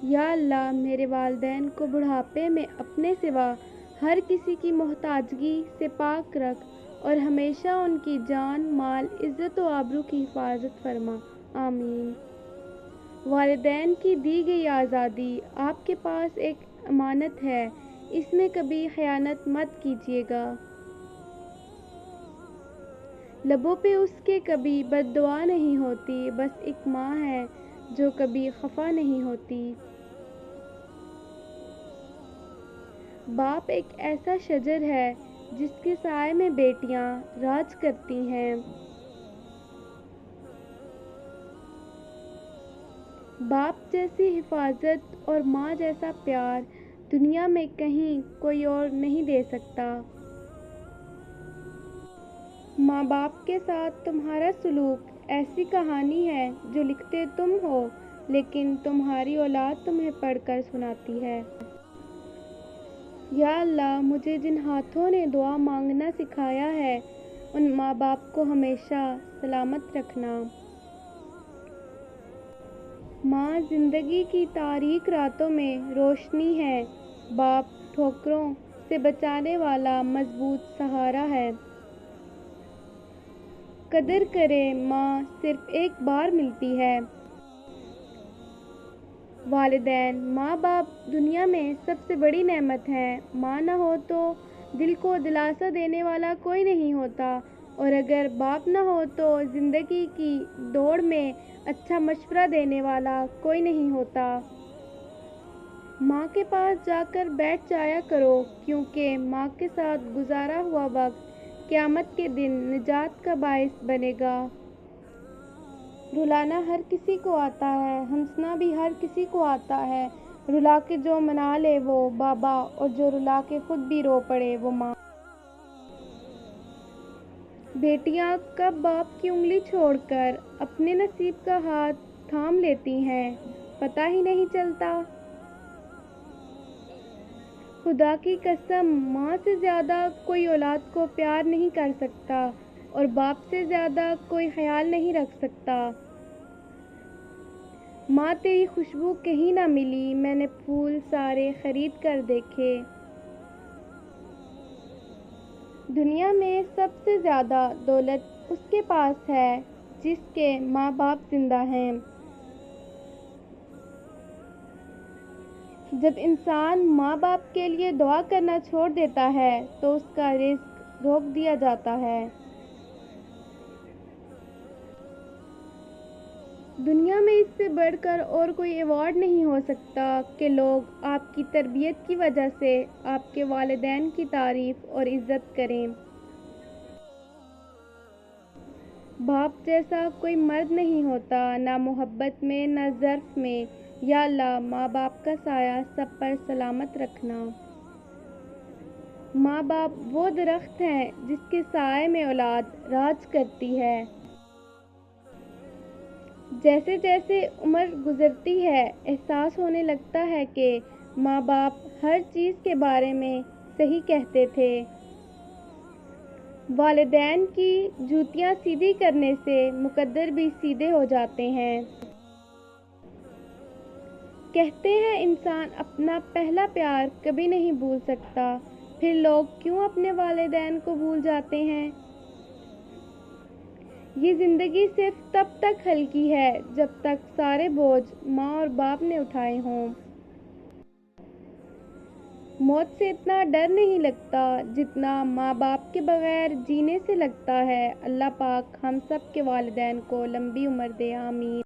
یا اللہ میرے والدین کو بڑھاپے میں اپنے سوا ہر کسی کی محتاجگی سے پاک رکھ اور ہمیشہ ان کی جان مال عزت و آبرو کی حفاظت فرما، آمین۔ والدین کی دی گئی آزادی آپ کے پاس ایک امانت ہے، اس میں کبھی خیانت مت کیجیے گا۔ لبوں پہ اس کے کبھی بد دعا نہیں ہوتی، بس ایک ماں ہے جو کبھی خفا نہیں ہوتی۔ باپ ایک ایسا شجر ہے جس کے سائے میں بیٹیاں راج کرتی ہیں۔ باپ جیسی حفاظت اور ماں جیسا پیار دنیا میں کہیں کوئی اور نہیں دے سکتا۔ ماں باپ کے ساتھ تمہارا سلوک ایسی کہانی ہے جو لکھتے تم ہو لیکن تمہاری اولاد تمہیں پڑھ کر سناتی ہے۔ یا اللہ مجھے جن ہاتھوں نے دعا مانگنا سکھایا ہے ان ماں باپ کو ہمیشہ سلامت رکھنا۔ ماں زندگی کی تاریک راتوں میں روشنی ہے، باپ ٹھوکروں سے بچانے والا مضبوط سہارا ہے۔ قدر کرے ماں صرف ایک بار ملتی ہے۔ والدین ماں باپ دنیا میں سب سے بڑی نعمت ہے۔ ماں نہ ہو تو دل کو دلاسا دینے والا کوئی نہیں ہوتا، اور اگر باپ نہ ہو تو زندگی کی دوڑ میں اچھا مشورہ دینے والا کوئی نہیں ہوتا۔ ماں کے پاس جا کر بیٹھ جایا کرو کیونکہ ماں کے ساتھ گزارا ہوا وقت قیامت کے دن نجات کا باعث بنے گا۔ رلانا ہر کسی کو آتا ہے، ہنسنا بھی ہر کسی کو آتا ہے، رلا کے جو منا لے وہ بابا اور جو رلا کے خود بھی رو پڑے وہ ماں۔ بیٹیاں کب باپ کی انگلی چھوڑ کر اپنے نصیب کا ہاتھ تھام لیتی ہیں پتہ ہی نہیں چلتا۔ خدا کی قسم ماں سے زیادہ کوئی اولاد کو پیار نہیں کر سکتا اور باپ سے زیادہ کوئی خیال نہیں رکھ سکتا۔ ماں تیری خوشبو کہیں نہ ملی، میں نے پھول سارے خرید کر دیکھے۔ دنیا میں سب سے زیادہ دولت اس کے پاس ہے جس کے ماں باپ زندہ ہیں۔ جب انسان ماں باپ کے لیے دعا کرنا چھوڑ دیتا ہے تو اس کا رزق روک دیا جاتا ہے۔ دنیا میں اس سے بڑھ کر اور کوئی ایوارڈ نہیں ہو سکتا کہ لوگ آپ کی تربیت کی وجہ سے آپ کے والدین کی تعریف اور عزت کریں۔ باپ جیسا کوئی مرد نہیں ہوتا، نہ محبت میں نہ ظرف میں۔ یا اللہ ماں باپ کا سایہ سب پر سلامت رکھنا۔ ماں باپ وہ درخت ہیں جس کے سائے میں اولاد راج کرتی ہے۔ جیسے جیسے عمر گزرتی ہے احساس ہونے لگتا ہے کہ ماں باپ ہر چیز کے بارے میں صحیح کہتے تھے۔ والدین کی جوتیاں سیدھی کرنے سے مقدر بھی سیدھے ہو جاتے ہیں۔ کہتے ہیں انسان اپنا پہلا پیار کبھی نہیں بھول سکتا، پھر لوگ کیوں اپنے والدین کو بھول جاتے ہیں؟ یہ زندگی صرف تب تک ہلکی ہے جب تک سارے بوجھ ماں اور باپ نے اٹھائے ہوں۔ موت سے اتنا ڈر نہیں لگتا جتنا ماں باپ کے بغیر جینے سے لگتا ہے۔ اللہ پاک ہم سب کے والدین کو لمبی عمر دے، آمین۔